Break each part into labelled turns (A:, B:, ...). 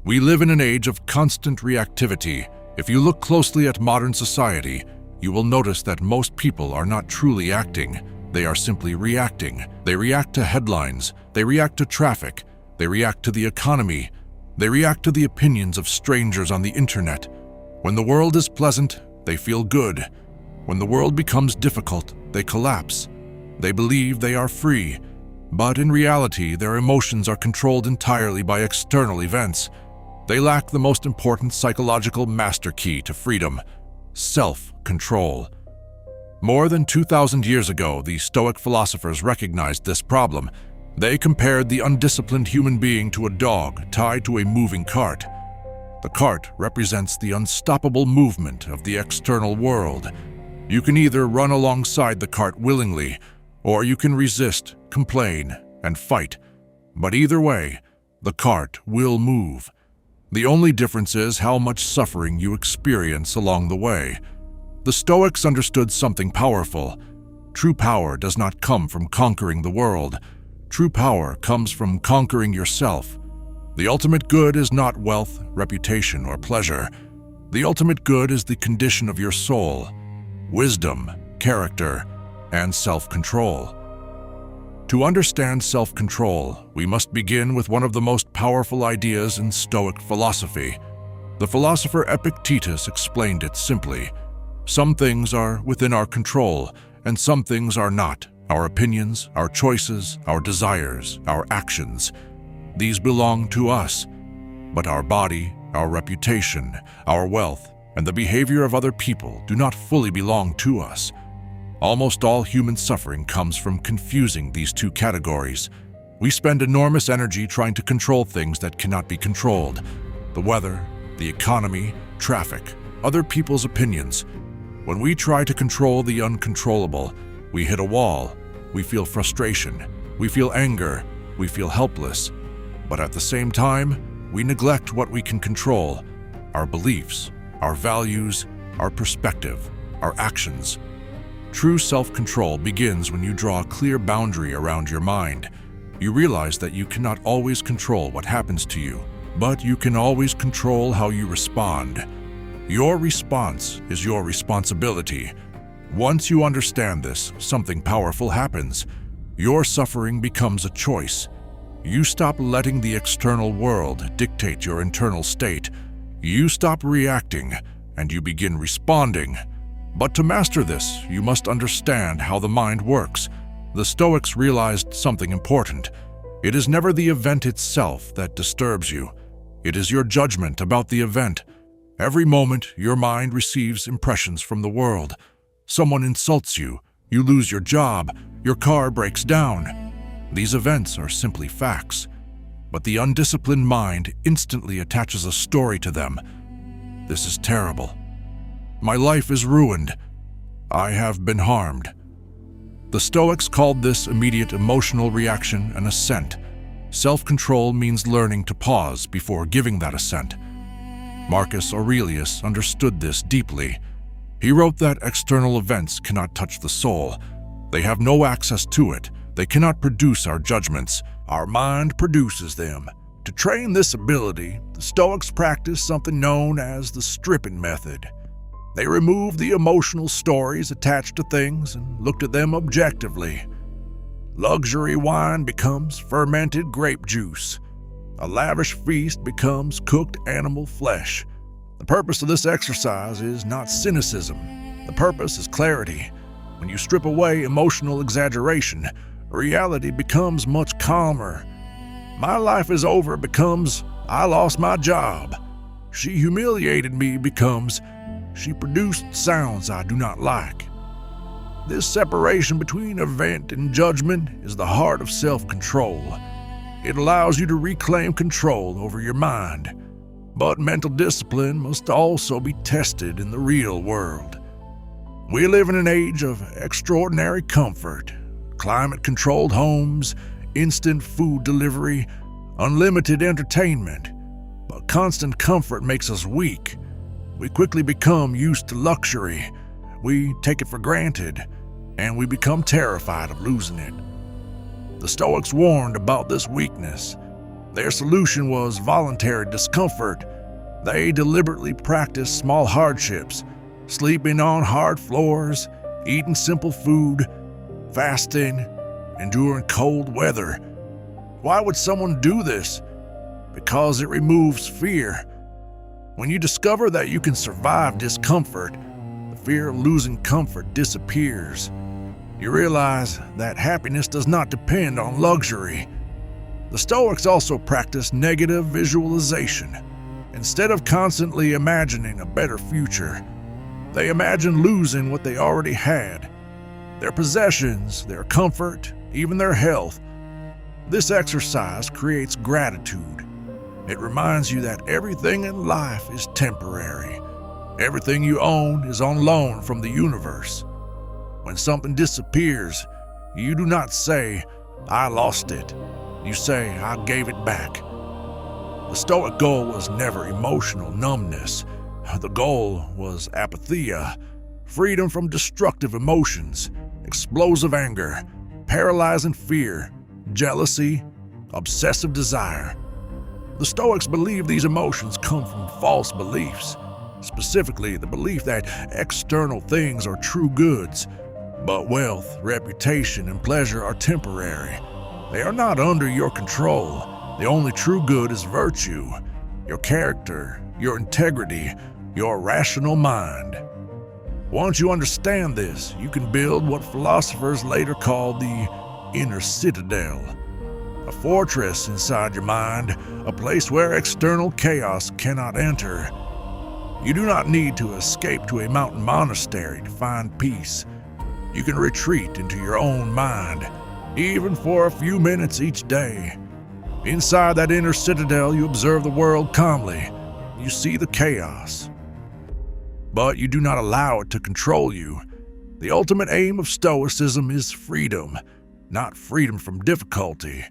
A: We live in an age of constant reactivity. If you look closely at modern society, you will notice that most people are not truly acting. They are simply reacting. They react to headlines. They react to traffic. They react to the economy. They react to the opinions of strangers on the internet. When the world is pleasant, they feel good. When the world becomes difficult, they collapse. They believe they are free, but in reality, their emotions are controlled entirely by external events. They lack the most important psychological master key to freedom: self-control. More than 2,000 years ago, the Stoic philosophers recognized this problem. They compared the undisciplined human being to a dog tied to a moving cart. The cart represents the unstoppable movement of the external world. You can either run alongside the cart willingly, or you can resist, complain, and fight. But either way, the cart will move. The only difference is how much suffering you experience along the way. The Stoics understood something powerful. True power does not come from conquering the world. True power comes from conquering yourself. The ultimate good is not wealth, reputation, or pleasure. The ultimate good is the condition of your soul: wisdom, character, and self-control. To understand self-control, we must begin with one of the most powerful ideas in Stoic philosophy. The philosopher Epictetus explained it simply. Some things are within our control, and some things are not. Our opinions, our choices, our desires, our actions. These belong to us. But our body, our reputation, our wealth, and the behavior of other people do not fully belong to us. Almost all human suffering comes from confusing these two categories. We spend enormous energy trying to control things that cannot be controlled: the weather, the economy, traffic, other people's opinions. When we try to control the uncontrollable, we hit a wall. We feel frustration, we feel anger, we feel helpless. But at the same time, we neglect what we can control: our beliefs, our values, our perspective, our actions. True self-control begins when you draw a clear boundary around your mind. You realize that you cannot always control what happens to you, but you can always control how you respond. Your response is your responsibility. Once you understand this, something powerful happens. Your suffering becomes a choice. You stop letting the external world dictate your internal state. You stop reacting, and you begin responding. But to master this, you must understand how the mind works. The Stoics realized something important. It is never the event itself that disturbs you. It is your judgment about the event. Every moment, your mind receives impressions from the world. Someone insults you, you lose your job, your car breaks down. These events are simply facts. But the undisciplined mind instantly attaches a story to them. This is terrible. My life is ruined. I have been harmed. The Stoics called this immediate emotional reaction an assent. Self-control means learning to pause before giving that assent. Marcus Aurelius understood this deeply. He wrote that external events cannot touch the soul. They have no access to it. They cannot produce our judgments. Our mind produces them. To train this ability, the Stoics practiced something known as the stripping method. They removed the emotional stories attached to things and looked at them objectively. Luxury wine becomes fermented grape juice. A lavish feast becomes cooked animal flesh. The purpose of this exercise is not cynicism. The purpose is clarity. When you strip away emotional exaggeration, reality becomes much calmer. My life is over becomes I lost my job. She humiliated me becomes she produced sounds I do not like. This separation between event and judgment is the heart of self-control. It allows you to reclaim control over your mind. But mental discipline must also be tested in the real world. We live in an age of extraordinary comfort, climate-controlled homes, instant food delivery, unlimited entertainment. But constant comfort makes us weak. We quickly become used to luxury. We take it for granted, and we become terrified of losing it. The Stoics warned about this weakness. Their solution was voluntary discomfort. They deliberately practiced small hardships, sleeping on hard floors, eating simple food, fasting, enduring cold weather. Why would someone do this? Because it removes fear. When you discover that you can survive discomfort, the fear of losing comfort disappears. You realize that happiness does not depend on luxury. The Stoics also practice negative visualization. Instead of constantly imagining a better future, they imagine losing what they already had: their possessions, their comfort, even their health. This exercise creates gratitude. It reminds you that everything in life is temporary. Everything you own is on loan from the universe. When something disappears, you do not say, "I lost it." You say, "I gave it back." The Stoic goal was never emotional numbness. The goal was apatheia, freedom from destructive emotions, explosive anger, paralyzing fear, jealousy, obsessive desire. The Stoics believe these emotions come from false beliefs, specifically the belief that external things are true goods, but wealth, reputation, and pleasure are temporary. They are not under your control. The only true good is virtue, your character, your integrity, your rational mind. Once you understand this, you can build what philosophers later called the inner citadel, a fortress inside your mind, a place where external chaos cannot enter. You do not need to escape to a mountain monastery to find peace. You can retreat into your own mind, even for a few minutes each day. Inside that inner citadel, you observe the world calmly. You see the chaos, but you do not allow it to control you. The ultimate aim of Stoicism is freedom, not freedom from difficulty.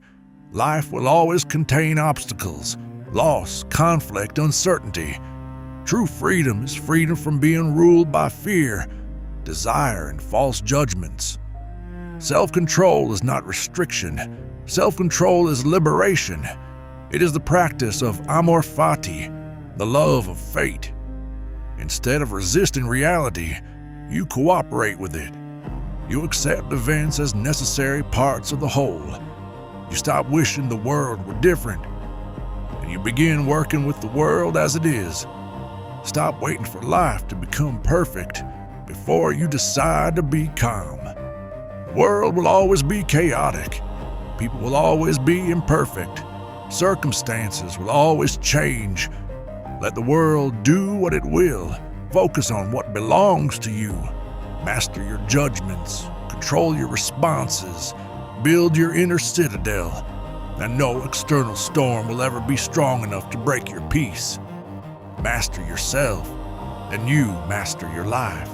A: Life will always contain obstacles, loss, conflict, uncertainty. True freedom is freedom from being ruled by fear, desire, and false judgments. Self-control is not restriction. Self-control is liberation. It is the practice of amor fati, the love of fate. Instead of resisting reality, you cooperate with it. You accept events as necessary parts of the whole. You stop wishing the world were different, and you begin working with the world as it is. Stop waiting for life to become perfect before you decide to be calm. The world will always be chaotic. People will always be imperfect. Circumstances will always change. Let the world do what it will. Focus on what belongs to you. Master your judgments. Control your responses. Build your inner citadel. And no external storm will ever be strong enough to break your peace. Master yourself, and you master your life.